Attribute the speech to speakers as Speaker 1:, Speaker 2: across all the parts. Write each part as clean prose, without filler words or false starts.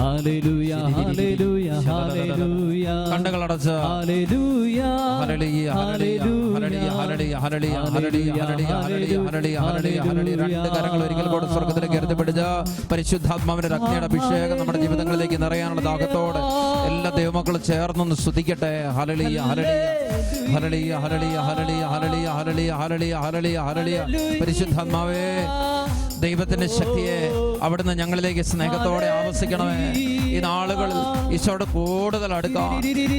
Speaker 1: Hallelujah ഹല്ലേലൂയ ഹല്ലേലൂയ.
Speaker 2: കണ്ണുകളടച്ച്
Speaker 1: ഹല്ലേലൂയ
Speaker 2: ഹല്ലേലൂയ ഹല്ലേലൂയ ഹല്ലേലൂയ ഹല്ലേലൂയ ഹല്ലേലൂയ ഹല്ലേലൂയ ഹല്ലേലൂയ ഹല്ലേലൂയ ഹല്ലേലൂയ. രണ്ട് കരങ്ങൾ ഒരിക്കൽ കൂടെ സ്വർഗ്ഗത്തിലേക്ക് ഉയർത്തിപ്പിടിച്ച് പരിശുദ്ധാത്മാവിന്റെ അഗ്നിയുടെ അഭിഷേകം നമ്മുടെ ജീവിതങ്ങളിലേക്ക് നിറയാനുള്ള ദാഹത്തോടെ എല്ലാ ദൈവമക്കളും ചേർന്നൊന്ന് സ്തുതിക്കട്ടെ. ഹല്ലേലൂയ ഹല്ലേലൂയ ഹല്ലേലൂയ ഹല്ലേലൂയ ഹല്ലേലൂയ ഹല്ലേലൂയ ഹല്ലേലൂയ ഹല്ലേലൂയ ഹല്ലേലൂയ ഹല്ലേലൂയ. പരിശുദ്ധാത്മാവേ, ദൈവത്തിന്റെ ശക്തിയെ അവിടുന്ന് ഞങ്ങളിലേക്ക് സ്നേഹത്തോടെ ആവസിക്കണമേ. ഈ നാളുകളിൽ ഈശോയുടെ കൂടുതൽ അടുക്കാൻ,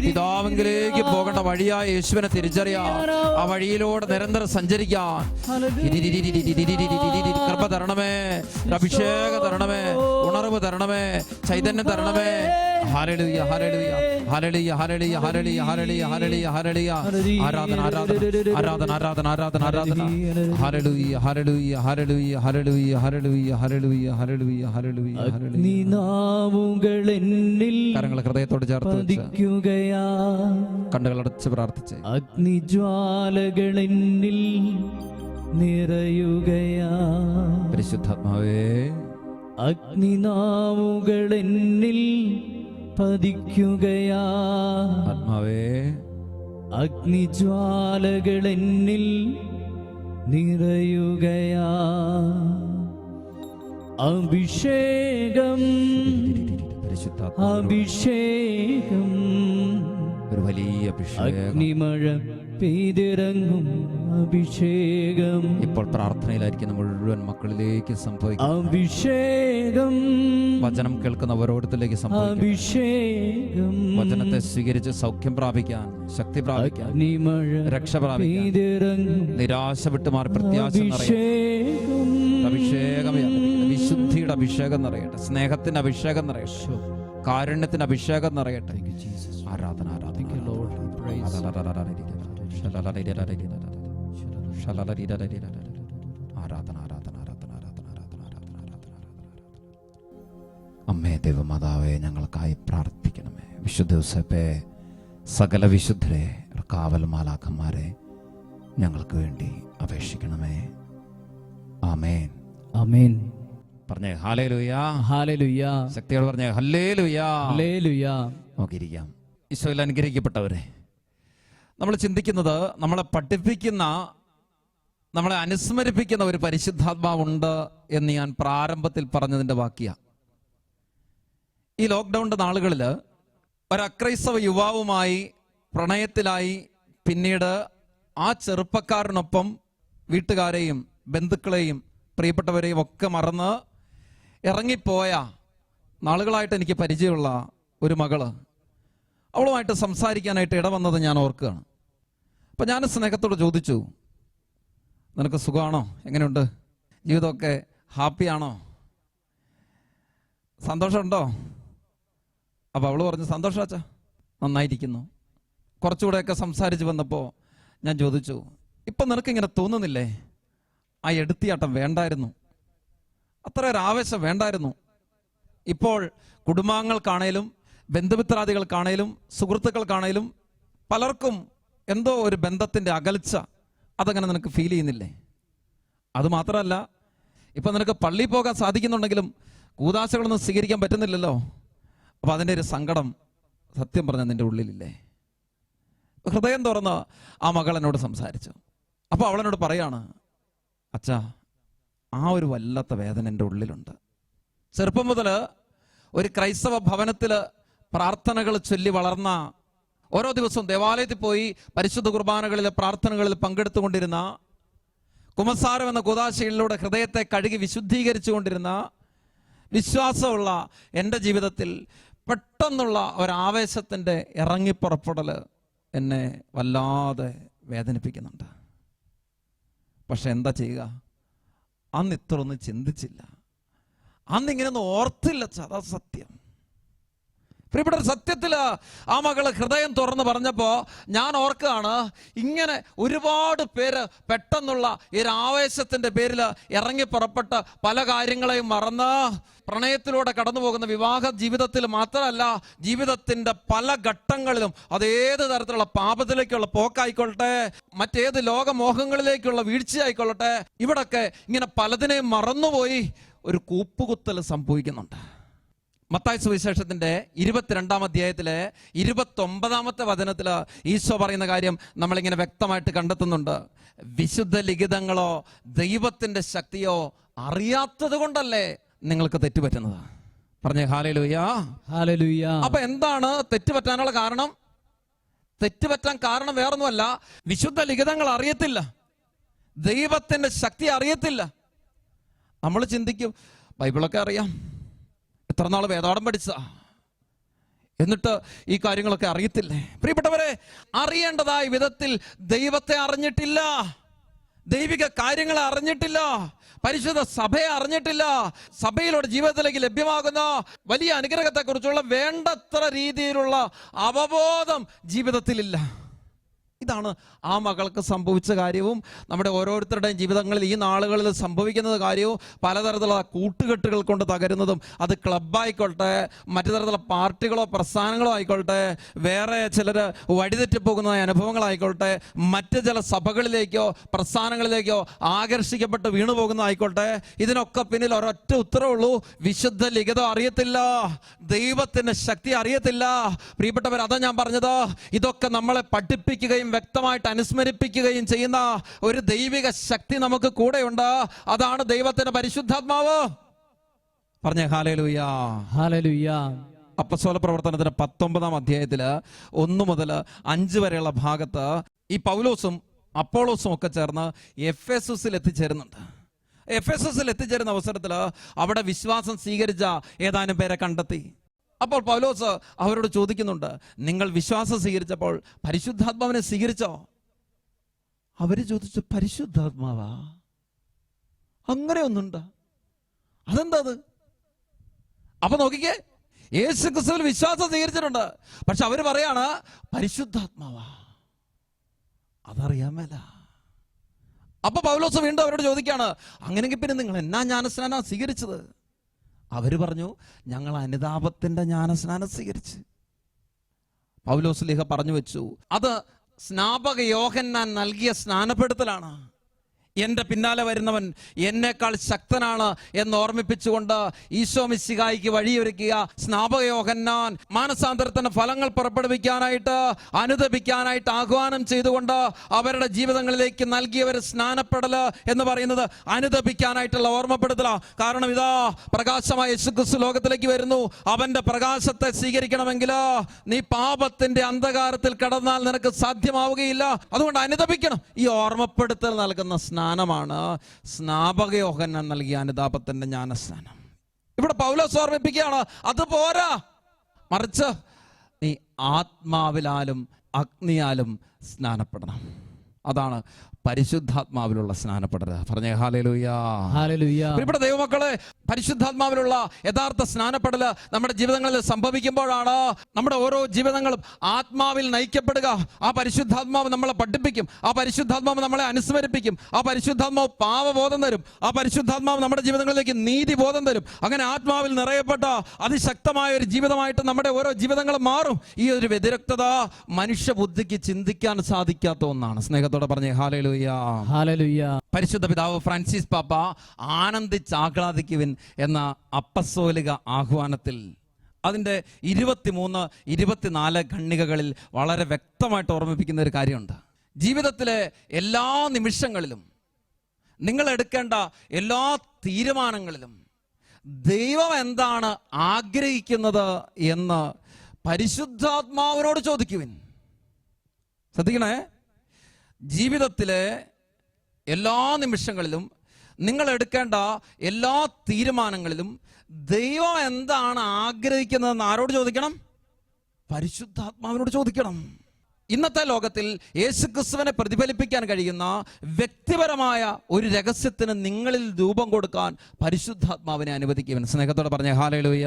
Speaker 2: പിതാവിലേക്ക് പോകേണ്ട വഴിയായ യേശുവിനെ തിരിച്ചറിയാൻ, ആ വഴിയിലൂടെ നിരന്തരം സഞ്ചരിക്കാൻ കൃപ തരണമേ, അഭിഷേകം തരണമേ, ഉണർവ് തരണമേ, ചൈതന്യം തരണമേ. ഹല്ലേലൂയ ഹല്ലേലൂയ ഹല്ലേലൂയ ഹല്ലേലൂയ ഹല്ലേലൂയ ഹല്ലേലൂയ ഹല്ലേലൂയ ഹല്ലേലൂയ. ആരാധന ആരാധന ആരാധന ആരാധന ആരാധന ആരാധന. ഹല്ലേലൂയ ഹല്ലേലൂയ ഹല്ലേലൂയ ഹല്ലേലൂയ ഹല്ലേലൂയ ഹല്ലേലൂയ ഹല്ലേലൂയ ഹല്ലേലൂയ.
Speaker 1: അഗ്നിനാവുകൾ എന്നിൽ
Speaker 2: കരങ്ങൾ ഹൃദയത്തോട് ചേർത്ത്
Speaker 1: പതിക്കുകയാ,
Speaker 2: കണ്ണുകളടച്ച് പ്രാർത്ഥിച്ച്.
Speaker 1: അഗ്നിജ്വാലകൾ എന്നിൽ നിറയുകയാ.
Speaker 2: പരിശുദ്ധാത്മാവേ,
Speaker 1: അഗ്നിനാവുകൾ എന്നിൽ പതിക്കുകയാ.
Speaker 2: ആത്മാവേ,
Speaker 1: അഗ്നിജ്വാലകൾ എന്നിൽ നിറയുകയാ. അഭിഷേകം അഭിഷേകം
Speaker 2: ഒരു വലിയ അഭിഷേകം,
Speaker 1: അഗ്നിമഴ പെയ്തിറങ്ങും അഭിഷേകം
Speaker 2: ഇപ്പോൾ പ്രാർത്ഥനയിലായിരിക്കുന്ന മുഴുവൻ മക്കളിലേക്ക് സംഭവിക്കും.
Speaker 1: അഭിഷേകം
Speaker 2: വചനം കേൾക്കുന്ന ഓരോരുത്തരിലേക്ക് സംഭവിക്കും.
Speaker 1: അഭിഷേകം
Speaker 2: വചനത്തെ സ്വീകരിച്ച് സൗഖ്യം പ്രാപിക്കാൻ, ശക്തി പ്രാപിക്കാൻ,
Speaker 1: അഗ്നിമഴ
Speaker 2: രക്ഷ പ്രാപിക്കാൻ,
Speaker 1: പെയ്തിറങ്ങും
Speaker 2: നിരാശ വിട്ടുമാറി പ്രത്യാശ നിറയട്ടെ.
Speaker 1: അഭിഷേകം
Speaker 2: അഭിഷേകം, വിശുദ്ധിയുടെ അഭിഷേകം നിറയട്ടെ, സ്നേഹത്തിന്റെ അഭിഷേകം നിറയട്ടെ, കാരുണ്യത്തിന്റെ അഭിഷേകം നിറയട്ടെ. ആരാധന ആരാധന അമ്മേ ദൈവമാതാവേ, ഞങ്ങൾക്കായി പ്രാർത്ഥിക്കണമേ. വിശുദ്ധ ഔസേപ്പേ, സകല വിശുദ്ധരെ, കാവൽ മാലാഖന്മാരെ ഞങ്ങൾക്ക് വേണ്ടി അപേക്ഷിക്കണമേ. ആമേൻ
Speaker 1: ആമേൻ.
Speaker 2: പറഞ്ഞേ ഹല്ലേലൂയ
Speaker 1: ഹല്ലേലൂയ.
Speaker 2: ശക്തിയോട് പറഞ്ഞേ ഹല്ലേലൂയ
Speaker 1: ഹല്ലേലൂയ.
Speaker 2: നോക്കിയിരിക്കാം. ഈശോയിൽ അനുഗ്രഹിക്കപ്പെട്ടവരെ, നമ്മൾ ചിന്തിക്കുന്നത്, നമ്മളെ പഠിപ്പിക്കുന്ന, നമ്മളെ അനുസ്മരിപ്പിക്കുന്ന ഒരു പരിശുദ്ധാത്മാവുണ്ട് എന്ന് ഞാൻ പ്രാരംഭത്തിൽ പറഞ്ഞതിൻ്റെ ബാക്കിയാ. ഈ ലോക്ക്ഡൗണിൻ്റെ നാളുകളിൽ ഒരു അക്രൈസ്തവ യുവാവുമായി പ്രണയത്തിലായി, പിന്നീട് ആ ചെറുപ്പക്കാരനൊപ്പം വീട്ടുകാരെയും ബന്ധുക്കളെയും പ്രിയപ്പെട്ടവരെയും ഒക്കെ മറന്ന് ഇറങ്ങിപ്പോയ നാളുകളായിട്ട് എനിക്ക് പരിചയമുള്ള ഒരു മകള്, അവളുമായിട്ട് സംസാരിക്കാനായിട്ട് ഇടവന്നത് ഞാൻ ഓർക്കുകയാണ്. അപ്പം ഞാൻ സ്നേഹത്തോട് ചോദിച്ചു, നിനക്ക് സുഖമാണോ, എങ്ങനെയുണ്ട് ജീവിതമൊക്കെ, ഹാപ്പിയാണോ, സന്തോഷമുണ്ടോ? അപ്പോൾ അവൾ പറഞ്ഞു, സന്തോഷം അച്ഛാ, നന്നായിരിക്കുന്നു. കുറച്ചുകൂടെയൊക്കെ സംസാരിച്ച് വന്നപ്പോൾ ഞാൻ ചോദിച്ചു, ഇപ്പം നിനക്കിങ്ങനെ തോന്നുന്നില്ലേ ആ എടുത്തിയാട്ടം വേണ്ടായിരുന്നു, അത്ര ഒരു ആവേശം വേണ്ടായിരുന്നു? ഇപ്പോൾ കുടുംബാംഗങ്ങൾക്കാണേലും ബന്ധുമിത്രാദികൾക്കാണേലും സുഹൃത്തുക്കൾക്കാണേലും പലർക്കും എന്തോ ഒരു ബന്ധത്തിൻ്റെ അകൽച്ച, അതങ്ങനെ നിനക്ക് ഫീൽ ചെയ്യുന്നില്ലേ? അതുമാത്രമല്ല, ഇപ്പം നിനക്ക് പള്ളിയിൽ പോകാൻ സാധിക്കുന്നുണ്ടെങ്കിലും കൂദാശകളൊന്നും സ്വീകരിക്കാൻ പറ്റുന്നില്ലല്ലോ. അപ്പോൾ അതിൻ്റെ ഒരു സങ്കടം സത്യം പറഞ്ഞാൽ നിൻ്റെ ഉള്ളിലില്ലേ? ഹൃദയം തുറന്ന് ആ മകൾ എന്നോട് സംസാരിച്ചു. അപ്പോൾ അവളെന്നോട് പറയാണ്, അച്ഛാ, ആ ഒരു വല്ലാത്ത വേദന എൻ്റെ ഉള്ളിലുണ്ട്. ചെറുപ്പം മുതൽ ഒരു ക്രൈസ്തവ ഭവനത്തിൽ പ്രാർത്ഥനകൾ ചൊല്ലി വളർന്ന, ഓരോ ദിവസവും ദേവാലയത്തിൽ പോയി പരിശുദ്ധ കുർബാനകളിലെ പ്രാർത്ഥനകളിൽ പങ്കെടുത്തുകൊണ്ടിരുന്ന, കുമ്പസാരം എന്ന കൂദാശയിലൂടെ ഹൃദയത്തെ കഴുകി വിശുദ്ധീകരിച്ചു കൊണ്ടിരുന്ന വിശ്വാസമുള്ള എൻ്റെ ജീവിതത്തിൽ പെട്ടെന്നുള്ള ഒരാവേശത്തിൻ്റെ ഇറങ്ങിപ്പുറപ്പെടൽ എന്നെ വല്ലാതെ വേദനിപ്പിക്കുന്നുണ്ട്. പക്ഷെ എന്താ ചെയ്യുക? അന്ന് ഇത്രയൊന്നും ചിന്തിച്ചില്ല, അന്നിങ്ങനെയൊന്നും ഓർത്തില്ല. അതാ സത്യം. പ്രിയപ്പെട്ട സത്യത്തിൽ ആ മകള് ഹൃദയം തുറന്ന് പറഞ്ഞപ്പോൾ ഞാൻ ഓർക്കുകയാണ്, ഇങ്ങനെ ഒരുപാട് പേര് പെട്ടെന്നുള്ള ഈ ആവേശത്തിൻ്റെ പേരിൽ ഇറങ്ങി പുറപ്പെട്ട് പല കാര്യങ്ങളെയും മറന്ന് പ്രണയത്തിലൂടെ കടന്നു പോകുന്ന വിവാഹ ജീവിതത്തിൽ മാത്രമല്ല, ജീവിതത്തിൻ്റെ പല ഘട്ടങ്ങളിലും അതേത് തരത്തിലുള്ള പാപത്തിലേക്കുള്ള പോക്കായിക്കൊള്ളട്ടെ, മറ്റേത് ലോകമോഹങ്ങളിലേക്കുള്ള വീഴ്ചയായിക്കൊള്ളട്ടെ, ഇവിടൊക്കെ ഇങ്ങനെ പലതിനെയും മറന്നുപോയി ഒരു കൂപ്പുകുത്തൽ സംഭവിക്കുന്നുണ്ട്. മത്തായി സുവിശേഷത്തിന്റെ 22-ാം അധ്യായത്തിലെ 29-ാമത്തെ വചനത്തില് ഈശോ പറയുന്ന കാര്യം നമ്മളിങ്ങനെ വ്യക്തമായിട്ട് കണ്ടെത്തുന്നുണ്ട്. വിശുദ്ധ ലിഖിതങ്ങളോ ദൈവത്തിന്റെ ശക്തിയോ അറിയാത്തത് കൊണ്ടല്ലേ നിങ്ങൾക്ക് തെറ്റുപറ്റുന്നത്. പറഞ്ഞേ ഹല്ലേലൂയ.
Speaker 1: ഹല്ലേലൂയ.
Speaker 2: അപ്പൊ എന്താണ് തെറ്റുപറ്റാനുള്ള കാരണം? തെറ്റുപറ്റാൻ കാരണം വേറൊന്നുമല്ല, വിശുദ്ധ ലിഖിതങ്ങൾ അറിയത്തില്ല, ദൈവത്തിന്റെ ശക്തി അറിയത്തില്ല. നമ്മൾ ചിന്തിക്കും ബൈബിളൊക്കെ അറിയാം, എത്ര നാൾ വേദപാഠം പഠിച്ച, എന്നിട്ട് ഈ കാര്യങ്ങളൊക്കെ അറിയത്തില്ലേ? പ്രിയപ്പെട്ടവരെ, അറിയേണ്ടതായ വിധത്തിൽ ദൈവത്തെ അറിഞ്ഞിട്ടില്ല, ദൈവിക കാര്യങ്ങളെ അറിഞ്ഞിട്ടില്ല, പരിശുദ്ധ സഭയെ അറിഞ്ഞിട്ടില്ല, സഭയിലൂടെ ജീവിതത്തിലേക്ക് ലഭ്യമാകുന്ന വലിയ അനുഗ്രഹത്തെ കുറിച്ചുള്ള വേണ്ടത്ര രീതിയിലുള്ള അവബോധം ജീവിതത്തിലില്ല. ഇതാണ് ആ മകൾക്ക് സംഭവിച്ച കാര്യവും നമ്മുടെ ഓരോരുത്തരുടെയും ജീവിതങ്ങളിൽ ഈ നാളുകളിൽ സംഭവിക്കുന്ന കാര്യവും. പലതരത്തിലുള്ള കൂട്ടുകെട്ടുകൾ കൊണ്ട് തകരുന്നതും, അത് ക്ലബ്ബായിക്കോട്ടെ, മറ്റു തരത്തിലുള്ള പാർട്ടികളോ പ്രസ്ഥാനങ്ങളോ ആയിക്കോട്ടെ, വേറെ ചിലർ വഴിതെറ്റിപ്പോകുന്ന അനുഭവങ്ങളായിക്കോട്ടെ, മറ്റ് ചില സഭകളിലേക്കോ പ്രസ്ഥാനങ്ങളിലേക്കോ ആകർഷിക്കപ്പെട്ട് വീണു പോകുന്നതായിക്കോട്ടെ, ഇതിനൊക്കെ പിന്നിൽ ഒരൊറ്റ ഉത്തരവുള്ളൂ: വിശുദ്ധ ലിഖിതം അറിയത്തില്ല, ദൈവത്തിന്റെ ശക്തി അറിയത്തില്ല. പ്രിയപ്പെട്ടവർ, അതാ ഞാൻ പറഞ്ഞത്, ഇതൊക്കെ നമ്മളെ പഠിപ്പിക്കുകയും വ്യക്തമായിട്ട് അനുസ്മരിപ്പിക്കുകയും ചെയ്യുന്ന ഒരു ദൈവിക ശക്തി നമുക്ക് കൂടെയുണ്ട്. അതാണ് ദൈവത്തിന്റെ പരിശുദ്ധാത്മാവ്. പറഞ്ഞേ ഹല്ലേലൂയ.
Speaker 1: ഹല്ലേലൂയ.
Speaker 2: അപ്പസ്തോല പ്രവർത്തനത്തിന്റെ 19-ാം അധ്യായത്തില് 1 മുതൽ 5 വരെയുള്ള ഭാഗത്ത് ഈ പൗലോസും അപ്പോളോസും ഒക്കെ ചേർന്ന് എഫെസസിൽ എത്തിച്ചേരുന്നുണ്ട്. എഫെസസിൽ എത്തിച്ചേരുന്ന അവസരത്തിൽ അവിടെ വിശ്വാസം സ്വീകരിച്ച ഏതാനും പേരെ കണ്ടെത്തി. അപ്പോൾ പൗലോസ് അവരോട് ചോദിക്കുന്നുണ്ട്, നിങ്ങൾ വിശ്വാസം സ്വീകരിച്ചപ്പോൾ പരിശുദ്ധാത്മാവിനെ സ്വീകരിച്ചോ? അവര് ചോദിച്ചു, പരിശുദ്ധാത്മാവാ? അങ്ങനെ ഒന്നുണ്ടോ? അതെന്താ അത്? അപ്പൊ നോക്കിക്കേ, യേശു ക്രിസ്തുവിൽ വിശ്വാസം സ്വീകരിച്ചിട്ടുണ്ട്, പക്ഷെ അവര് പറയാണ് പരിശുദ്ധാത്മാവാ, അതറിയാൻ മേല. അപ്പൊ പൗലോസ് വീണ്ടും അവരോട് ചോദിക്കാണ്, അങ്ങനെയെങ്കിൽ പിന്നെ നിങ്ങൾ എന്നാ ജ്ഞാനസ്നാനം സ്വീകരിച്ചത്? അവര് പറഞ്ഞു, ഞങ്ങൾ അനുതാപത്തിന്റെ ജ്ഞാനസ്നാനം സ്വീകരിച്ച്. പൗലോസ് ലീഹ പറഞ്ഞു വെച്ചു, അത് സ്നാപക യോഹന്നാൻ നൽകിയ സ്നാനപ്പെടുത്തലാണ്. എൻ്റെ പിന്നാലെ വരുന്നവൻ എന്നേക്കാൾ ശക്തനാണ് എന്ന് ഓർമ്മിപ്പിച്ചുകൊണ്ട് ഈശോ മിശിഹായിക്ക് വഴിയൊരുക്കിയ സ്നാപക യോഹന്നാൻ മാനസാന്തരത്തിന് ഫലങ്ങൾ പുറപ്പെടുവിക്കാനായിട്ട്, അനുദപിക്കാനായിട്ട് ആഹ്വാനം ചെയ്തുകൊണ്ട് അവരുടെ ജീവിതങ്ങളിലേക്ക് നൽകിയ ഒരു സ്നാനപ്പെടല് എന്ന് പറയുന്നത് അനുദപിക്കാനായിട്ടുള്ള ഓർമ്മപ്പെടുത്തലാണ്. കാരണം ഇതാ, പ്രകാശമായ യേശുക്രിസ്തു ലോകത്തിലേക്ക് വരുന്നു. അവന്റെ പ്രകാശത്തെ സ്വീകരിക്കണമെങ്കിൽ നീ പാപത്തിന്റെ അന്ധകാരത്തിൽ കടന്നാൽ നിനക്ക് സാധ്യമാവുകയില്ല. അതുകൊണ്ട് അനുദപിക്കണം. ഈ ഓർമ്മപ്പെടുത്തൽ നൽകുന്ന സ്നാനമാണ് സ്നാപക യോഹന്നാൻ നൽകിയ അനുതാപത്തിന്റെ ജ്ഞാനസ്നാനം. ഇവിടെ പൗലോസ് ഓർമ്മിപ്പിക്കുകയാണ്, അത് പോരാ, മറിച്ച് നീ ആത്മാവിലാലും അഗ്നിയാലും സ്നാനപ്പെടണം. അതാണ് പരിശുദ്ധാത്മാവിലുള്ള സ്നാനപ്പെടൽ. പറഞ്ഞേ ഹല്ലേലൂയ.
Speaker 1: ഹല്ലേലൂയ.
Speaker 2: പ്രിയപ്പെട്ട ദൈവമക്കളെ, പരിശുദ്ധാത്മാവിലുള്ള യഥാർത്ഥ സ്നാനപ്പെടൽ നമ്മുടെ ജീവിതങ്ങളിൽ സംഭവിക്കുമ്പോഴാണ് നമ്മുടെ ഓരോ ജീവിതങ്ങളും ആത്മാവിൽ നയിക്കപ്പെടുക. ആ പരിശുദ്ധാത്മാവ് നമ്മളെ പഠിപ്പിക്കും, ആ പരിശുദ്ധാത്മാവ് നമ്മളെ അനുസ്മരിപ്പിക്കും, ആ പരിശുദ്ധാത്മാവ് പാവബോധം തരും, ആ പരിശുദ്ധാത്മാവ് നമ്മുടെ ജീവിതങ്ങളിലേക്ക് നീതിബോധം തരും. അങ്ങനെ ആത്മാവിൽ നിറയപ്പെട്ട അതിശക്തമായ ഒരു ജീവിതമായിട്ട് നമ്മുടെ ഓരോ ജീവിതങ്ങളും മാറും. ഈ ഒരു വ്യതിരക്തത മനുഷ്യബുദ്ധിക്ക് ചിന്തിക്കാൻ സാധിക്കാത്ത ഒന്നാണ്. സ്നേഹത്തോടെ പറഞ്ഞേ ഹല്ലേലൂയ.
Speaker 1: ഹല്ലേലൂയ.
Speaker 2: പരിശുദ്ധ പിതാവ് ഫ്രാൻസിസ് പാപ്പ ആനന്ദിച്ചാഹ്ലാദിക്കുവിൻ എന്ന അപ്പസ്തോലിക ആഹ്വാനത്തിൽ അതിൻ്റെ 23, 24 ഖണ്ഡികകളിൽ വളരെ വ്യക്തമായിട്ട് ഓർമ്മിപ്പിക്കുന്ന ഒരു കാര്യമുണ്ട്. ജീവിതത്തിലെ എല്ലാ നിമിഷങ്ങളിലും, നിങ്ങൾ എടുക്കേണ്ട എല്ലാ തീരുമാനങ്ങളിലും ദൈവം എന്താണ് ആഗ്രഹിക്കുന്നത് എന്ന് പരിശുദ്ധാത്മാവിനോട് ചോദിക്കുവിൻ. ശ്രദ്ധിക്കണേ, ജീവിതത്തിലെ എല്ലാ നിമിഷങ്ങളിലും, നിങ്ങൾ എടുക്കേണ്ട എല്ലാ തീരുമാനങ്ങളിലും ദൈവം എന്താണ് ആഗ്രഹിക്കുന്നതെന്ന് ആരോട് ചോദിക്കണം? പരിശുദ്ധാത്മാവിനോട് ചോദിക്കണം. ഇന്നത്തെ ലോകത്തിൽ യേശുക്രിസ്തുവിനെ പ്രതിഫലിപ്പിക്കാൻ കഴിയുന്ന വ്യക്തിപരമായ ഒരു രഹസ്യത്തിന് നിങ്ങളിൽ രൂപം കൊടുക്കാൻ പരിശുദ്ധാത്മാവിനെ അനുവദിക്കുവാൻ. സ്നേഹത്തോടെ പറഞ്ഞ ഹല്ലേലൂയ.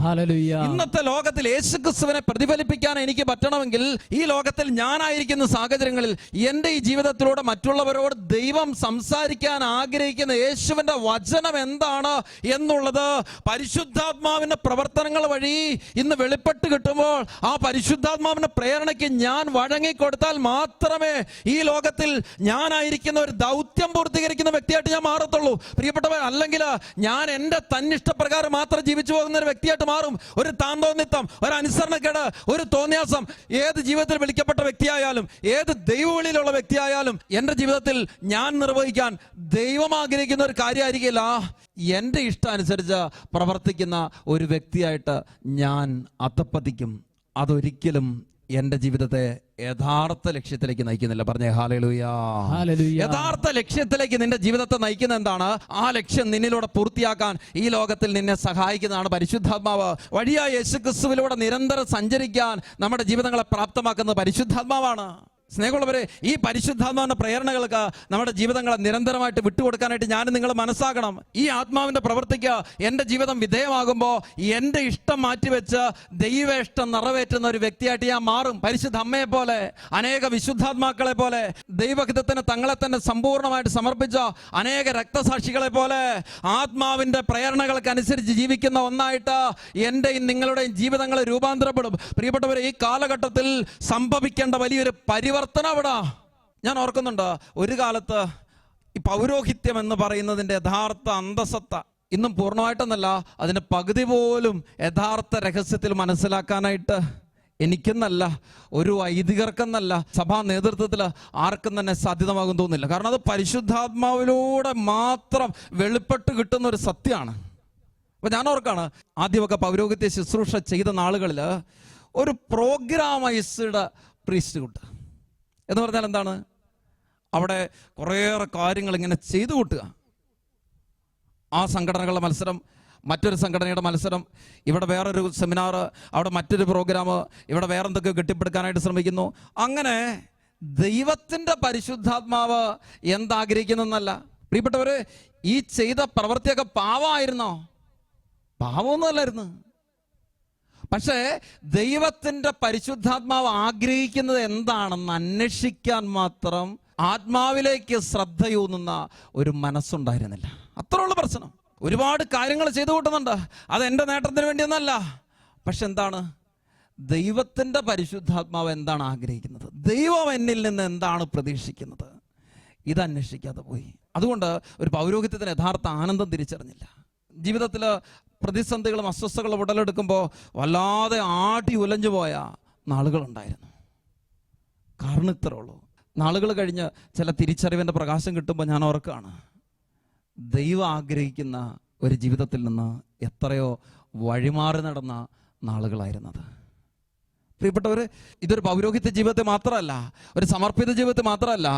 Speaker 1: ഹല്ലേലൂയ.
Speaker 2: ഇന്നത്തെ ലോകത്തിൽ യേശുക്രിസ്തുവിനെ പ്രതിഫലിപ്പിക്കാൻ എനിക്ക് പറ്റണമെങ്കിൽ, ഈ ലോകത്തിൽ ഞാനായിരിക്കുന്ന സാഹചര്യങ്ങളിൽ എൻ്റെ ഈ ജീവിതത്തിലൂടെ മറ്റുള്ളവരോട് ദൈവം സംസാരിക്കാൻ ആഗ്രഹിക്കുന്ന യേശുവിൻ്റെ വചനം എന്താണ് എന്നുള്ളത് പരിശുദ്ധാത്മാവിൻ്റെ പ്രവർത്തനങ്ങൾ വഴി ഇന്ന് വെളിപ്പെട്ട് കിട്ടുമ്പോൾ, ആ പരിശുദ്ധാത്മാവിൻ്റെ പ്രേരണയ്ക്ക് ഞാൻ വഴങ്ങിക്കൊടുത്താൽ മാത്രമേ ഈ ലോകത്തിൽ ഞാനായിരിക്കുന്ന ഒരു ദൗത്യം പൂർത്തീകരിക്കുന്ന വ്യക്തിയായിട്ട് ഞാൻ മാറത്തുള്ളൂ. പ്രിയപ്പെട്ടവർ, അല്ലെങ്കിൽ ഞാൻ എൻ്റെ തന്നിഷ്ടപ്രകാരം മാത്രം ജീവിച്ചു പോകുന്ന ഒരു വ്യക്തിയായിട്ട് മാറും. ഒരു താന്തോന്നിത്തം, ഒരു അനുസരണക്കേട്, ഒരു തോന്നിയാസം ഏത് ജീവിതത്തിൽ വിളിക്കപ്പെട്ട വ്യക്തിയായാലും, ഏത് ദൈവവിളിയിലുള്ള വ്യക്തിയായാലും എൻ്റെ ജീവിതത്തിൽ ഞാൻ നിർവഹിക്കാൻ ദൈവം ആഗ്രഹിക്കുന്ന ഒരു കാര്യമായിരിക്കില്ല എൻ്റെ ഇഷ്ടം അനുസരിച്ച് പ്രവർത്തിക്കുന്ന ഒരു വ്യക്തിയായിട്ട് ഞാൻ അധപ്പതിക്കും. അതൊരിക്കലും എൻ്റെ ജീവിതത്തെ യഥാർത്ഥ ലക്ഷ്യത്തിലേക്ക് നയിക്കുന്നില്ല. പറഞ്ഞേ ഹല്ലേലൂയാ.
Speaker 1: ഹല്ലേലൂയ.
Speaker 2: യഥാർത്ഥ ലക്ഷ്യത്തിലേക്ക് നിന്റെ ജീവിതത്തെ നയിക്കുന്ന എന്താണ്? ആ ലക്ഷ്യം നിന്നിലൂടെ പൂർത്തിയാക്കാൻ ഈ ലോകത്തിൽ നിന്നെ സഹായിക്കുന്നതാണ് പരിശുദ്ധാത്മാവ്. വഴിയായ യേശുക്രിസ്തുവിലൂടെ നിരന്തരം സഞ്ചരിക്കാൻ നമ്മുടെ ജീവിതങ്ങളെ പ്രാപ്തമാക്കുന്നത് പരിശുദ്ധാത്മാവാണ്. സ്നേഹമുള്ളവരെ, ഈ പരിശുദ്ധാത്മാവിന്റെ പ്രേരണകൾക്ക് നമ്മുടെ ജീവിതങ്ങളെ നിരന്തരമായിട്ട് വിട്ടുകൊടുക്കാനായിട്ട് ഞാൻ നിങ്ങൾ മനസ്സാകണം. ഈ ആത്മാവിന്റെ പ്രവൃത്തിക്ക് എൻ്റെ ജീവിതം വിധേയമാകുമ്പോൾ എൻ്റെ ഇഷ്ടം മാറ്റിവെച്ച് ദൈവ ഇഷ്ടം നിറവേറ്റുന്ന ഒരു വ്യക്തിയായിട്ട് ഞാൻ മാറും. പരിശുദ്ധ അമ്മയെ പോലെ, അനേക വിശുദ്ധാത്മാക്കളെ പോലെ, ദൈവഹിതത്തിന് തങ്ങളെ തന്നെ സമ്പൂർണ്ണമായിട്ട് സമർപ്പിച്ച അനേക രക്തസാക്ഷികളെ പോലെ ആത്മാവിന്റെ പ്രേരണകൾക്ക് അനുസരിച്ച് ജീവിക്കുന്ന ഒന്നായിട്ട് എൻ്റെയും നിങ്ങളുടെയും ജീവിതങ്ങൾ രൂപാന്തരപ്പെടും. പ്രിയപ്പെട്ടവരെ, ഈ കാലഘട്ടത്തിൽ സംഭവിക്കേണ്ട വലിയൊരു പരിവർത്തനം അവിടെ. ഞാൻ ഓർക്കുന്നുണ്ട്, ഒരു കാലത്ത് ഈ പൗരോഹിത്യം എന്ന് പറയുന്നതിന്റെ യഥാർത്ഥ അന്തസത്ത ഇന്നും പൂർണ്ണമായിട്ടൊന്നല്ല, അതിന് പകുതി പോലും യഥാർത്ഥ രഹസ്യത്തിൽ മനസ്സിലാക്കാനായിട്ട് എനിക്കെന്നല്ല, ഒരു വൈദികർക്കെന്നല്ല, സഭാ നേതൃത്വത്തിൽ ആർക്കും തന്നെ സാധ്യതമാകും തോന്നുന്നില്ല. കാരണം അത് പരിശുദ്ധാത്മാവിലൂടെ മാത്രം വെളിപ്പെട്ട് കിട്ടുന്ന ഒരു സത്യമാണ്. അപ്പൊ ഞാൻ ഓർക്കാണ്, ആദ്യമൊക്കെ പൗരോഹിത്യ ശുശ്രൂഷ ചെയ്ത നാളുകളിൽ ഒരു പ്രോഗ്രാമൈസ്ഡ് പ്രീസ്റ്റ്ഹുഡ് എന്ന് പറഞ്ഞാൽ എന്താണ്? അവിടെ കുറേയേറെ കാര്യങ്ങൾ ഇങ്ങനെ ചെയ്തു കൂട്ടുക. ആ സംഘടനകളുടെ മത്സരം, മറ്റൊരു സംഘടനയുടെ മത്സരം, ഇവിടെ വേറൊരു സെമിനാർ, അവിടെ മറ്റൊരു പ്രോഗ്രാം, ഇവിടെ വേറെ എന്തൊക്കെ കെട്ടിപ്പടുക്കാനായിട്ട് ശ്രമിക്കുന്നു. അങ്ങനെ ദൈവത്തിൻ്റെ പരിശുദ്ധാത്മാവ് എന്താഗ്രഹിക്കുന്നല്ല. പ്രിയപ്പെട്ടവര്, ഈ ചെയ്ത പ്രവൃത്തിയൊക്കെ പാവമായിരുന്നോ? പാവമൊന്നുമല്ലായിരുന്നു. പക്ഷേ ദൈവത്തിൻ്റെ പരിശുദ്ധാത്മാവ് ആഗ്രഹിക്കുന്നത് എന്താണെന്ന് അന്വേഷിക്കാൻ മാത്രം ആത്മാവിലേക്ക് ശ്രദ്ധയൂന്നുന്ന ഒരു മനസ്സുണ്ടായിരുന്നില്ല. അത്രയുള്ള പ്രശ്നം. ഒരുപാട് കാര്യങ്ങൾ ചെയ്തു കൂട്ടുന്നുണ്ട്, അത് എൻ്റെ നേട്ടത്തിന് വേണ്ടിയൊന്നല്ല. പക്ഷെ എന്താണ്? ദൈവത്തിൻ്റെ പരിശുദ്ധാത്മാവ് എന്താണ് ആഗ്രഹിക്കുന്നത്, ദൈവം എന്നിൽ നിന്ന് എന്താണ് പ്രതീക്ഷിക്കുന്നത്, ഇത് അന്വേഷിക്കാതെ പോയി. അതുകൊണ്ട് ഒരു പൗരോഹിത്യത്തിന് യഥാർത്ഥ ആനന്ദം തിരിച്ചറിഞ്ഞില്ല. ജീവിതത്തിൽ പ്രതിസന്ധികളും അസ്വസ്ഥകളും ഉടലെടുക്കുമ്പോൾ വല്ലാതെ ആടി ഉലഞ്ഞു പോയ നാളുകളുണ്ടായിരുന്നു. കാരണം ഇത്രേ ഉള്ളൂ. നാളുകൾ കഴിഞ്ഞ് ചില തിരിച്ചറിവിൻ്റെ പ്രകാശം കിട്ടുമ്പോൾ ഞാൻ ഓർക്കുകയാണ്, ദൈവം ആഗ്രഹിക്കുന്ന ഒരു ജീവിതത്തിൽ നിന്ന് എത്രയോ വഴിമാറി നടന്ന നാളുകളായിരുന്നത്. പ്രിയപ്പെട്ടവർ, ഇതൊരു പൗരോഹിത്യ ജീവിതത്തെ മാത്രമല്ല, ഒരു സമർപ്പിത ജീവിതത്തെ മാത്രമല്ല,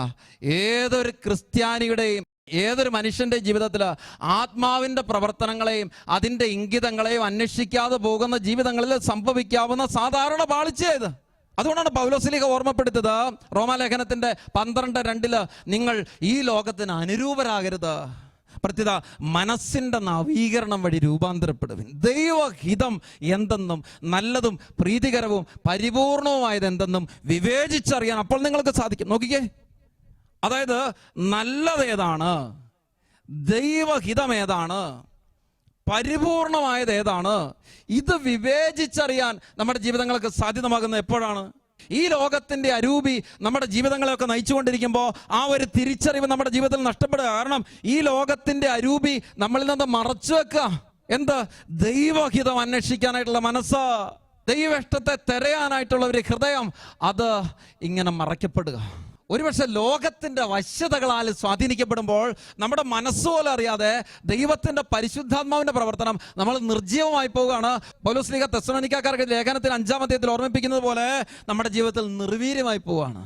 Speaker 2: ഏതൊരു ക്രിസ്ത്യാനിയുടെയും ഏതൊരു മനുഷ്യൻ്റെ ജീവിതത്തിൽ ആത്മാവിൻ്റെ പ്രവർത്തനങ്ങളെയും അതിൻ്റെ ഇംഗിതങ്ങളെയും അന്വേഷിക്കാതെ പോകുന്ന ജീവിതങ്ങളിൽ സംഭവിക്കാവുന്ന സാധാരണ പാളിച്ചയത്. അതുകൊണ്ടാണ് പൗലോസ്ലീഹ ഓർമ്മപ്പെടുത്തത് റോമാലേഖനത്തിൻ്റെ 12:2 നിങ്ങൾ ഈ ലോകത്തിന് അനുരൂപരാകരുത്, പ്രത്യേക മനസ്സിൻ്റെ നവീകരണം വഴി രൂപാന്തരപ്പെടുവിൻ. ദൈവഹിതം എന്തെന്നും നല്ലതും പ്രീതികരവും പരിപൂർണവുമായത് എന്തെന്നും വിവേചിച്ചറിയാൻ അപ്പോൾ നിങ്ങൾക്ക് സാധിക്കും. നോക്കിക്കേ, അതായത് നല്ലതേതാണ്, ദൈവഹിതം ഏതാണ്, പരിപൂർണമായത് ഏതാണ്, ഇത് വിവേചിച്ചറിയാൻ നമ്മുടെ ജീവിതങ്ങൾക്ക് സാധ്യതമാകുന്നത് എപ്പോഴാണ്? ഈ ലോകത്തിന്റെ അരൂപി നമ്മുടെ ജീവിതങ്ങളെയൊക്കെ നയിച്ചുകൊണ്ടിരിക്കുമ്പോൾ ആ ഒരു തിരിച്ചറിവ് നമ്മുടെ ജീവിതത്തിൽ നഷ്ടപ്പെടുക. കാരണം ഈ ലോകത്തിന്റെ അരൂപി നമ്മളിൽ നിന്ന് മറച്ചു വെക്കുക. എന്ത്? ദൈവഹിതം അന്വേഷിക്കാനായിട്ടുള്ള മനസ്സ്, ദൈവഇഷ്ടത്തെ തിരയാനായിട്ടുള്ള ഒരു ഹൃദയം, അത് ഇങ്ങനെ മറയ്ക്കപ്പെടുക. ഒരുപക്ഷെ ലോകത്തിന്റെ വശ്യതകളാൽ സ്വാധീനിക്കപ്പെടുമ്പോൾ നമ്മുടെ മനസ്സുപോലെ അറിയാതെ ദൈവത്തിന്റെ പരിശുദ്ധാത്മാവിന്റെ പ്രവർത്തനം നമ്മൾ നിർജ്ജീവമായി പോവുകയാണ്. പൗലോസ്ലീഹ തെസ്സലോനിക്കക്കാർക്ക് ലേഖനത്തിൽ 5-ാം അധ്യായത്തിൽ ഓർമ്മിപ്പിക്കുന്നത് പോലെ നമ്മുടെ ജീവിതത്തിൽ നിർവീര്യമായി പോവുകയാണ്.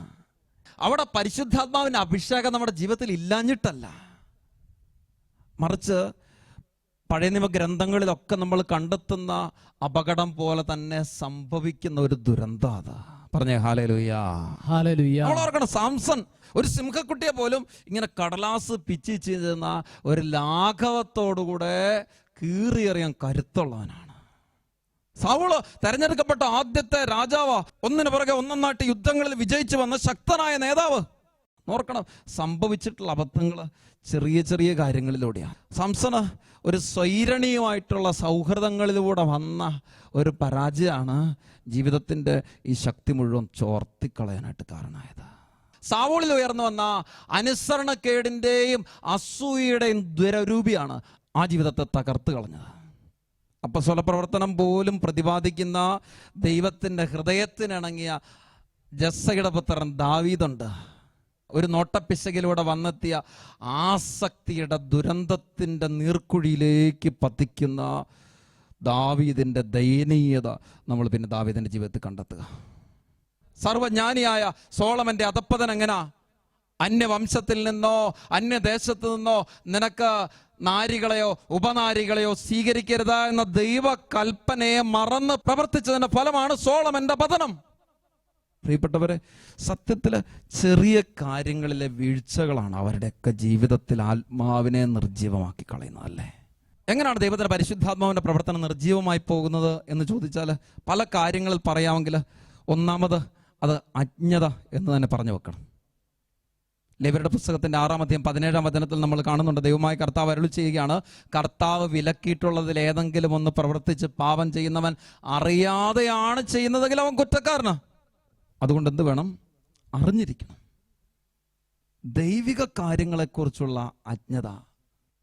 Speaker 2: അവിടെ പരിശുദ്ധാത്മാവിന്റെ അഭിഷേകം നമ്മുടെ ജീവിതത്തിൽ ഇല്ലാഞ്ഞിട്ടല്ല, മറിച്ച് പഴയ നിയമ ഗ്രന്ഥങ്ങളിലൊക്കെ നമ്മൾ കണ്ടെത്തുന്ന അപകടം പോലെ തന്നെ സംഭവിക്കുന്ന ഒരു ദുരന്തം. അതാ പറഞ്ഞേ ഹല്ലേലൂയ.
Speaker 1: ഹല്ലേലൂയ.
Speaker 2: നമ്മൾ ഓർക്കണം, സാംസൺ ഒരു സിംഹക്കുട്ടിയെ പോലും ഇങ്ങനെ കടലാസ് പിച്ചി ചെയ്യുന്ന ഒരു ലാഘവത്തോടുകൂടെ കീറിയെറിയാൻ കരുത്തുള്ളവനാണ്. സൗള് തെരഞ്ഞെടുക്കപ്പെട്ട ആദ്യത്തെ രാജാവ്, ഒന്നിനു പുറകെ ഒന്നൊന്നായിട്ട് യുദ്ധങ്ങളിൽ വിജയിച്ചു വന്ന ശക്തനായ നേതാവ്. ഓർക്കണം, സംഭവിച്ചിട്ടുള്ള അബദ്ധങ്ങൾ ചെറിയ ചെറിയ കാര്യങ്ങളിലൂടെയാണ്. സംസന് ഒരു സ്വൈരണീയമായിട്ടുള്ള സൗഹൃദങ്ങളിലൂടെ വന്ന ഒരു പരാജയമാണ് ജീവിതത്തിൻ്റെ ഈ ശക്തി മുഴുവൻ ചോർത്തിക്കളയാനായിട്ട് കാരണമായത്. സാവൂളിൽ ഉയർന്നു വന്ന അനുസരണക്കേടിൻ്റെയും അസൂയയുടെയും ദുരരൂപിയാണ് ആ ജീവിതത്തെ തകർത്ത് കളഞ്ഞത്. അപ്പോസ്തല പ്രവർത്തനം പോലും പ്രതിപാദിക്കുന്ന ദൈവത്തിൻ്റെ ഹൃദയത്തിനിണങ്ങിയ ജസ്സയുടെ പുത്രൻ ദാവീദുണ്ട്. ഒരു നോട്ടപ്പിശകിലൂടെ വന്നെത്തിയ ആസക്തിയുടെ ദുരന്തത്തിൻ്റെ നീർക്കുഴിയിലേക്ക് പതിക്കുന്ന ദാവീദിൻ്റെ ദയനീയത നമ്മൾ പിന്നെ ദാവീദിൻ്റെ ജീവിതത്തിൽ കണ്ടെത്തുക. സർവജ്ഞാനിയായ സോളമന്റെ അധപ്പതൻ എങ്ങനാ? അന്യവംശത്തിൽ നിന്നോ അന്യദേശത്തു നിന്നോ നിനക്ക് നാരികളെയോ ഉപനാരികളെയോ സ്വീകരിക്കരുത് എന്ന ദൈവകൽപ്പനയെ മറന്ന് പ്രവർത്തിച്ചതിന്റെ ഫലമാണ് സോളമന്റെ പതനം. പ്രിയപ്പെട്ടവരെ, സത്യത്തിൽ ചെറിയ കാര്യങ്ങളിലെ വീഴ്ചകളാണ് അവരുടെയൊക്കെ ജീവിതത്തിൽ ആത്മാവിനെ നിർജീവമാക്കി കളയുന്നത്, അല്ലേ? എങ്ങനെയാണ് ദൈവത്തിന്റെ പരിശുദ്ധാത്മാവിന്റെ പ്രവർത്തനം നിർജീവമായി പോകുന്നത് എന്ന് ചോദിച്ചാൽ പല കാര്യങ്ങളിൽ പറയാമെങ്കിൽ ഒന്നാമത് അത് അജ്ഞത എന്ന് തന്നെ പറഞ്ഞു വെക്കണം. ലേവ്യരുടെ പുസ്തകത്തിന്റെ 6-ാം അധ്യായം 17-ാം വചനത്തിൽ നമ്മൾ കാണുന്നുണ്ട്, ദൈവമായ കർത്താവ് അരുളി ചെയ്യുകയാണ്, കർത്താവ് വിലക്കിയിട്ടുള്ളതിൽ ഏതെങ്കിലും ഒന്ന് പ്രവർത്തിച്ച് പാപം ചെയ്യുന്നവൻ അറിയാതെയാണ് ചെയ്യുന്നതെങ്കിൽ അവൻ കുറ്റക്കാരനാണ്. അതുകൊണ്ട് എന്ത് വേണം? അറിഞ്ഞിരിക്കണം. ദൈവിക കാര്യങ്ങളെക്കുറിച്ചുള്ള അജ്ഞത,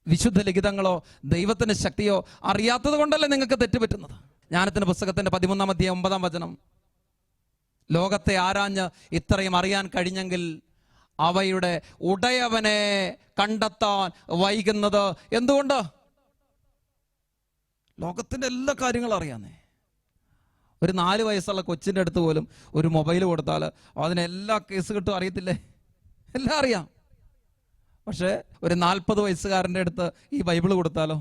Speaker 2: വിശുദ്ധ ലിഖിതങ്ങളോ ദൈവത്തിന്റെ ശക്തിയോ അറിയാത്തത് കൊണ്ടല്ലേ നിങ്ങൾക്ക് തെറ്റുപറ്റുന്നത്. ജ്ഞാനത്തിന്റെ പുസ്തകത്തിന്റെ 13-ാം അധ്യായം 9-ാം വചനം, ലോകത്തെ ആരാഞ്ഞ് ഇത്രയും അറിയാൻ കഴിഞ്ഞെങ്കിൽ അവയുടെ ഉടയവനെ കണ്ടെത്താൻ വൈകുന്നത് എന്തുകൊണ്ട്? ലോകത്തിന്റെ എല്ലാ കാര്യങ്ങളും അറിയാന്നേ. ഒരു 4 വയസ്സുള്ള കൊച്ചിൻ്റെ അടുത്ത് പോലും ഒരു മൊബൈൽ കൊടുത്താൽ അതിന് എല്ലാ കേസ് കിട്ടും, അറിയത്തില്ലേ? എല്ലാം അറിയാം. പക്ഷേ ഒരു 40 വയസ്സുകാരൻ്റെ അടുത്ത് ഈ ബൈബിള് കൊടുത്താലോ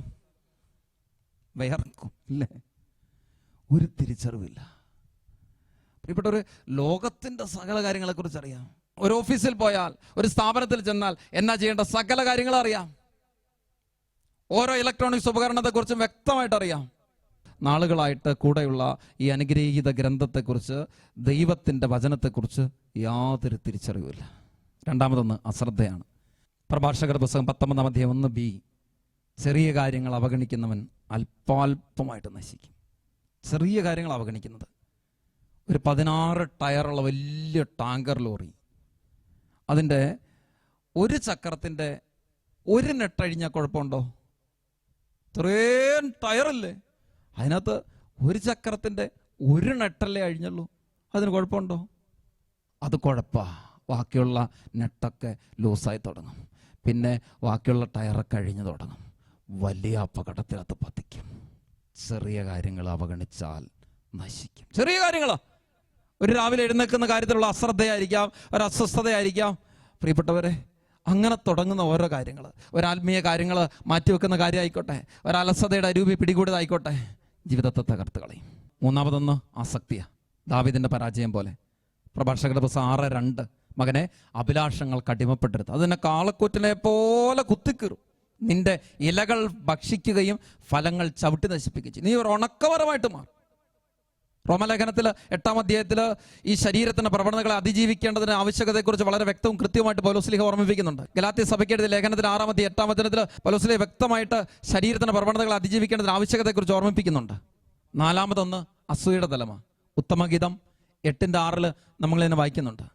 Speaker 2: വയർക്കും, ഇല്ലേ? ഒരു തിരിച്ചറിവില്ല. പ്രിയപ്പെട്ടവര്, ലോകത്തിന്റെ സകല കാര്യങ്ങളെക്കുറിച്ച് അറിയാം. ഒരു ഓഫീസിൽ പോയാൽ, ഒരു സ്ഥാപനത്തിൽ ചെന്നാൽ എന്നാ ചെയ്യേണ്ട സകല കാര്യങ്ങളും അറിയാം. ഓരോ ഇലക്ട്രോണിക്സ് ഉപകരണത്തെക്കുറിച്ചും വ്യക്തമായിട്ട് അറിയാം. നാളുകളായിട്ട് കൂടെയുള്ള ഈ അനുഗ്രഹീത ഗ്രന്ഥത്തെക്കുറിച്ച്, ദൈവത്തിൻ്റെ വചനത്തെക്കുറിച്ച് യാതൊരു തിരിച്ചറിവില്ല. രണ്ടാമതൊന്ന് അശ്രദ്ധയാണ്. പ്രഭാഷകരുടെ പുസ്തകം 19-ാം അധ്യായം 1b, ചെറിയ കാര്യങ്ങൾ അവഗണിക്കുന്നവൻ അല്പാൽപമായിട്ട് നശിക്കും. ചെറിയ കാര്യങ്ങൾ അവഗണിക്കുന്നത്. ഒരു 16 ടയറുള്ള വലിയ ടാങ്കർ ലോറി, അതിൻ്റെ ഒരു ചക്രത്തിൻ്റെ ഒരു നെട്ടഴിഞ്ഞാൽ കുഴപ്പമുണ്ടോ? ഇത്രയും ടയറല്ലേ, അതിനകത്ത് ഒരു ചക്രത്തിൻ്റെ ഒരു നെട്ടല്ലേ അഴിഞ്ഞുള്ളൂ, അതിന് കുഴപ്പമുണ്ടോ? അത് കുഴപ്പമാണ്. ബാക്കിയുള്ള നെട്ടൊക്കെ ലൂസായി തുടങ്ങും, പിന്നെ ബാക്കിയുള്ള ടയറൊക്കെ അഴിഞ്ഞു തുടങ്ങും, വലിയ അപകടത്തിനകത്ത് പതിക്കും. ചെറിയ കാര്യങ്ങൾ അവഗണിച്ചാൽ നശിക്കും. ചെറിയ കാര്യങ്ങളാ, ഒരു രാവിലെ എഴുന്നേൽക്കുന്ന കാര്യത്തിലുള്ള അശ്രദ്ധയായിരിക്കാം, ഒരു അസ്വസ്ഥതയായിരിക്കാം. പ്രിയപ്പെട്ടവരെ, അങ്ങനെ തുടങ്ങുന്ന ഓരോ കാര്യങ്ങൾ, ഒരാത്മീയ കാര്യങ്ങൾ മാറ്റിവെക്കുന്ന കാര്യമായിക്കോട്ടെ, ഒരലസതയുടെ അരൂപി പിടികൂടിയതായിക്കോട്ടെ, ജീവിതത്തെ തകർത്ത് കളയും. മൂന്നാമതൊന്ന് ആസക്തിയ, ദാവീദിന്റെ പരാജയം പോലെ. പ്രഭാഷകരുടെ പുസ്തകം 6:2, മകനെ അഭിലാഷങ്ങൾക്ക് അടിമപ്പെട്ടിരുത്, അതിനെ കാളക്കൂറ്റിനെ പോലെ കുത്തിക്കീറും, നിന്റെ ഇലകൾ ഭക്ഷിക്കുകയും ഫലങ്ങൾ ചവിട്ടി നശിപ്പിക്കുകയും ചെയ്യും. നീ ഒരു ഉണക്കമരമായിട്ട് മാറും. റോമലേഖനത്തിൽ 8-ാം അധ്യായത്തിൽ ഈ ശരീരത്തിന്റെ പ്രവണതകളെ അതിജീവിക്കേണ്ടതിന് ആവശ്യകതയെക്കുറിച്ച് വളരെ വ്യക്തവും കൃത്യമായിട്ട് പൗലോസ്ലീഹ ഓർമ്മിപ്പിക്കുന്നുണ്ട്. ഗലാത്യ സഭയ്ക്ക് എഴുതിയ ലേഖനത്തിൽ 6-ാം അധ്യായം 8-ാം വചനത്തിൽ പൗലോസ്ലീഹ വ്യക്തമായിട്ട് ശരീരത്തിന്റെ പ്രവണതകളെ അതിജീവിക്കേണ്ടതിന് ആവശ്യകതയെക്കുറിച്ച് ഓർമ്മിപ്പിക്കുന്നുണ്ട്. നാലാമതൊന്ന് അസൂയയുടെ തലമ. ഉത്തമഗീതം 8:6 നമ്മളിതിനെ വായിക്കുന്നുണ്ട്.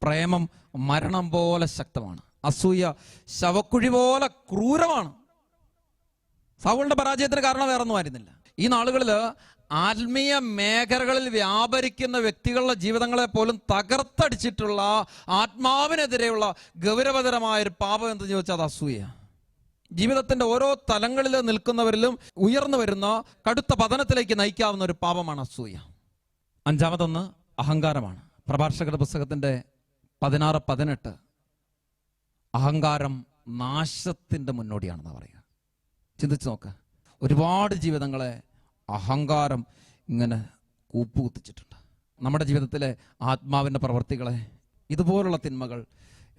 Speaker 2: പ്രേമം മരണം പോലെ ശക്തമാണ്, അസൂയ ശവക്കുഴി പോലെ ക്രൂരമാണ്. സൗളിന്റെ പരാജയത്തിന് കാരണം വേറൊന്നും ആയിരുന്നില്ല. ഈ നാളുകളിൽ ആത്മീയ മേഖലകളിൽ വ്യാപരിക്കുന്ന വ്യക്തികളുടെ ജീവിതങ്ങളെ പോലും തകർത്തടിച്ചിട്ടുള്ള ആത്മാവിനെതിരെയുള്ള ഗൗരവതരമായൊരു പാപം എന്ന് ചോദിച്ചാൽ അത് അസൂയ. ജീവിതത്തിന്റെ ഓരോ തലങ്ങളിൽ നിൽക്കുന്നവരിലും ഉയർന്നു വരുന്ന കടുത്ത പതനത്തിലേക്ക് നയിക്കാവുന്ന ഒരു പാപമാണ് അസൂയ. അഞ്ചാമതൊന്ന് അഹങ്കാരമാണ്. പ്രഭാഷകരുടെ പുസ്തകത്തിന്റെ 16-18, അഹങ്കാരം നാശത്തിന്റെ മുന്നോടിയാണെന്ന് പറയുക. ചിന്തിച്ചു നോക്ക്, ഒരുപാട് ജീവിതങ്ങളെ അഹങ്കാരം ഇങ്ങനെ കൂപ്പുകുത്തിച്ചിട്ടുണ്ട്. നമ്മുടെ ജീവിതത്തിലെ ആത്മാവിൻ്റെ പ്രവർത്തികളെ ഇതുപോലുള്ള തിന്മകൾ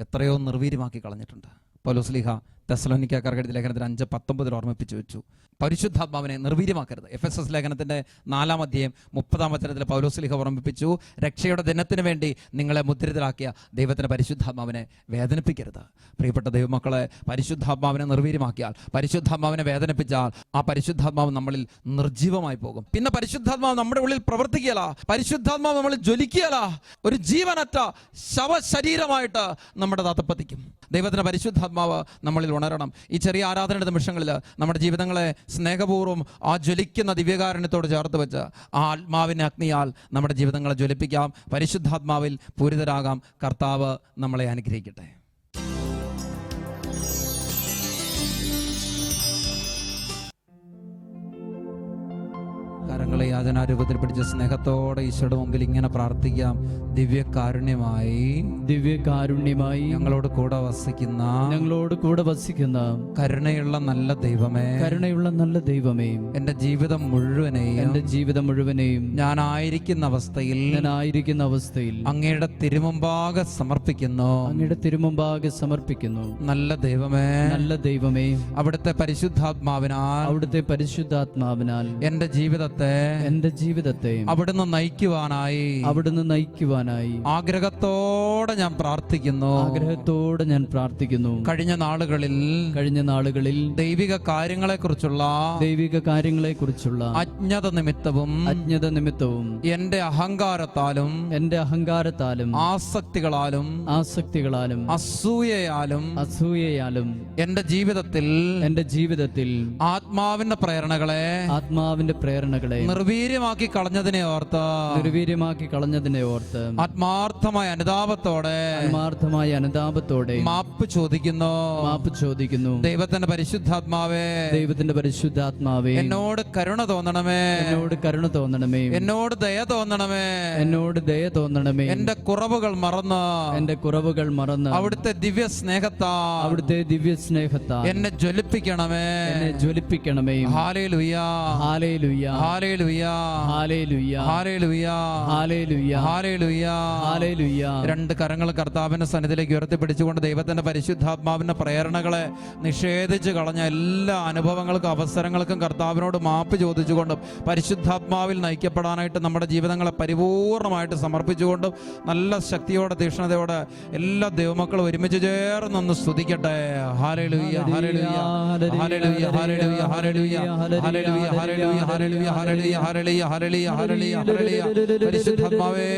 Speaker 2: എത്രയോ നിർവീര്യമാക്കി കളഞ്ഞിട്ടുണ്ട്. പൗലോസ്ലീഹ തെസ്സലോനിക്കക്കാർക്ക് എഴുതിയ ലേഖനത്തിൽ 5:19 ഓർമ്മിപ്പിച്ചു വെച്ചു. പരിശുദ്ധാത്മാവിനെ നിർവീര്യമാക്കരുത്. എഫെസസ് ലേഖനത്തിന്റെ 4-ാം അധ്യായം 30-ാം വചനത്തിൽ പൗലോസ് ശ്ലീഹ ഓർമ്മിപ്പിച്ചു, രക്ഷയുടെ ദിനത്തിന് വേണ്ടി നിങ്ങളെ മുദ്രിതരാക്കിയ ദൈവത്തിന്റെ പരിശുദ്ധാത്മാവിനെ വേദനിപ്പിക്കരുത്. പ്രിയപ്പെട്ട ദൈവമക്കളെ, പരിശുദ്ധാത്മാവിനെ നിർവീര്യമാക്കിയാൽ, പരിശുദ്ധാത്മാവിനെ വേദനിപ്പിച്ചാൽ ആ പരിശുദ്ധാത്മാവ് നമ്മളിൽ നിർജീവമായി പോകും. പിന്നെ പരിശുദ്ധാത്മാവ് നമ്മുടെ ഉള്ളിൽ പ്രവർത്തിക്കുകയല്ല, പരിശുദ്ധാത്മാവ് നമ്മളിൽ ജ്വലിക്കുകയല്ല, ഒരു ജീവനറ്റ ശവശരീരമായിട്ട് നമ്മുടെ തത്തപ്പത്തിക്കും. ദൈവത്തിന്റെ പരിശുദ്ധാത്മാവ് നമ്മളിൽ ഉണരണം. ഈ ചെറിയ ആരാധനയുടെ നിമിഷങ്ങളിൽ നമ്മുടെ ജീവിതങ്ങളെ സ്നേഹപൂർവ്വം ആ ജ്വലിക്കുന്ന ദിവ്യകാരുണ്യത്തോട് ചേർത്ത് വെച്ച് ആ ആത്മാവിന്റെ അഗ്നിയാൽ നമ്മുടെ ജീവിതങ്ങളെ ജ്വലിപ്പിക്കാം. പരിശുദ്ധാത്മാവിൽ പൂരിതരാകാം. കർത്താവ് നമ്മളെ അനുഗ്രഹിക്കട്ടെ. കരങ്ങളെ യാചനാരൂപത്തിൽ പിടിച്ച് സ്നേഹത്തോടെ ഈശോയുടെ മുമ്പിൽ ഇങ്ങനെ പ്രാർത്ഥിക്കാം. ദിവ്യകാരുണ്യമായി ഞങ്ങളോട് കൂടെ വസിക്കുന്ന കരുണയുള്ള നല്ല ദൈവമേ, എന്റെ ജീവിതം മുഴുവനെയും ഞാനായിരിക്കുന്ന അവസ്ഥയിൽ അങ്ങയുടെ തിരുമുമ്പാകെ സമർപ്പിക്കുന്നു. നല്ല ദൈവമേ, അവിടുത്തെ പരിശുദ്ധാത്മാവിനാൽ എന്റെ ജീവിതത്തെ അവിടുന്ന് നയിക്കുവാനായി ആഗ്രഹത്തോടെ ഞാൻ പ്രാർത്ഥിക്കുന്നു. കഴിഞ്ഞ നാളുകളിൽ ദൈവിക കാര്യങ്ങളെ കുറിച്ചുള്ള അജ്ഞത നിമിത്തവും എന്റെ അഹങ്കാരത്താലും ആസക്തികളാലും അസൂയയാലും എന്റെ ജീവിതത്തിൽ ആത്മാവിന്റെ പ്രേരണകളെ നിർവീര്യമാക്കി കളഞ്ഞതിനെ ഓർത്ത് ആത്മാർത്ഥമായ അനുതാപത്തോടെ മാപ്പ് ചോദിക്കുന്നു. ദൈവത്തിന്റെ പരിശുദ്ധാത്മാവേ, എന്നോട് കരുണ തോന്നണമേ, എന്നോട് ദയ തോന്നണമേ. എന്റെ കുറവുകൾ മറന്ന് അവിടുത്തെ ദിവ്യ സ്നേഹത്താൽ എന്നെ ജ്വലിപ്പിക്കണമേ. ഹല്ലേലൂയ. രണ്ട് കരങ്ങൾ കർത്താവിന്റെ സന്നിധിയിലേക്ക് ഉയർത്തിപ്പിടിച്ചുകൊണ്ട് ദൈവത്തിന്റെ പരിശുദ്ധാത്മാവിന്റെ പ്രേരണകളെ നിഷേധിച്ച് കളഞ്ഞ എല്ലാ അനുഭവങ്ങൾക്കും അവസരങ്ങൾക്കും കർത്താവിനോട് മാപ്പ് ചോദിച്ചുകൊണ്ടും പരിശുദ്ധാത്മാവിൽ നയിക്കപ്പെടാനായിട്ട് നമ്മുടെ ജീവിതങ്ങളെ പരിപൂർണമായിട്ട് സമർപ്പിച്ചുകൊണ്ടും നല്ല ശക്തിയോടെ തീക്ഷ്ണതയോടെ എല്ലാ ദൈവമക്കളും ഒരുമിച്ച് ചേർന്നൊന്ന് സ്തുതിക്കട്ടെ. ഹല്ലേലൂയ, ഹല്ലേലൂയ, ഹല്ലേലൂയ, ഹല്ലേലൂയ, ഹല്ലേലൂയ, ഹല്ലേലൂയ, ഹല്ലേലൂയ, ഹല്ലേലൂയ, ഹല്ലേലൂയ, ഹല്ലേലൂയ, ഹല്ലേലൂയ, ഹല്ലേലൂയ. പരിശുദ്ധാത്മാവേ,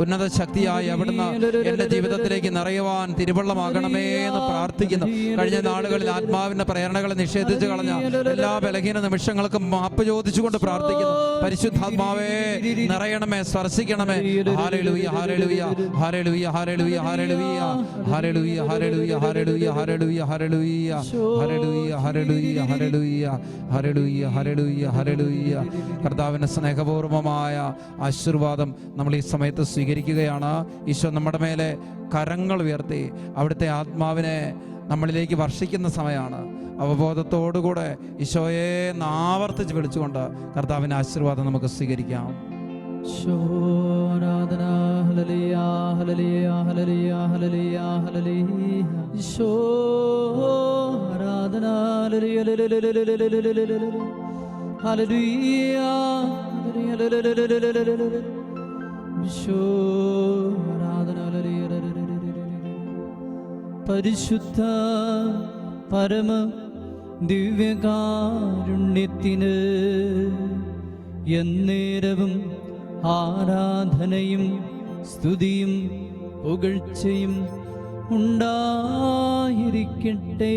Speaker 2: ഉന്നത ശക്തിയായി അവിടുന്ന് എന്റെ ജീവിതത്തിലേക്ക് നിറയുവാൻ തിരുവള്ളമാകണമേ എന്ന് പ്രാർത്ഥിക്കുന്നു. കഴിഞ്ഞ നാളുകളിൽ ആത്മാവിന്റെ പ്രേരണകളെ നിഷേധിച്ച് കളഞ്ഞ എല്ലാ ബലഹീന നിമിഷങ്ങൾക്കും മാപ്പ് ചോദിച്ചുകൊണ്ട് പ്രാർത്ഥിക്കുന്നു. പരിശുദ്ധാത്മാവേ, നിറയണമേ, സ്പർശിക്കണമേ. ഹല്ലേലൂയ, ഹല്ലേലൂയ, ഹല്ലേലൂയ, ഹല്ലേലൂയ, ഹല്ലേലൂയ, ഹല്ലേലൂയ, ഹല്ലേലൂയ, ഹല്ലേലൂയ, ഹല്ലേലൂയ, ഹല്ലേലൂയ, ഹല്ലേലൂയ, ഹല്ലേലൂയ, ഹല്ലേലൂയ, ഹല്ലേലൂയ, ഹല്ലേലൂയ. കർത്താവിന്റെ സ്നേഹപൂർവമായ ആശീർവാദം നമ്മൾ ഈ സമയത്ത് സ്വീകരിക്കുകയാണ്. ഈശോ നമ്മുടെ മേലെ കരങ്ങൾ ഉയർത്തി അവിടുത്തെ ആത്മാവിനെ നമ്മളിലേക്ക് വർഷിക്കുന്ന സമയമാണ്. അവബോധത്തോടുകൂടെ ഈശോയെ ആവർത്തിച്ച് വിളിച്ചുകൊണ്ട് കർത്താവിന്റെ ആശീർവാദം നമുക്ക് സ്വീകരിക്കാം.
Speaker 1: പരിശുദ്ധ പരമ ദിവ്യകാരുണ്യത്തിന് എന്നേരവും ആരാധനയും സ്തുതിയും പുകഴ്ചയും ഉണ്ടായിരിക്കട്ടെ.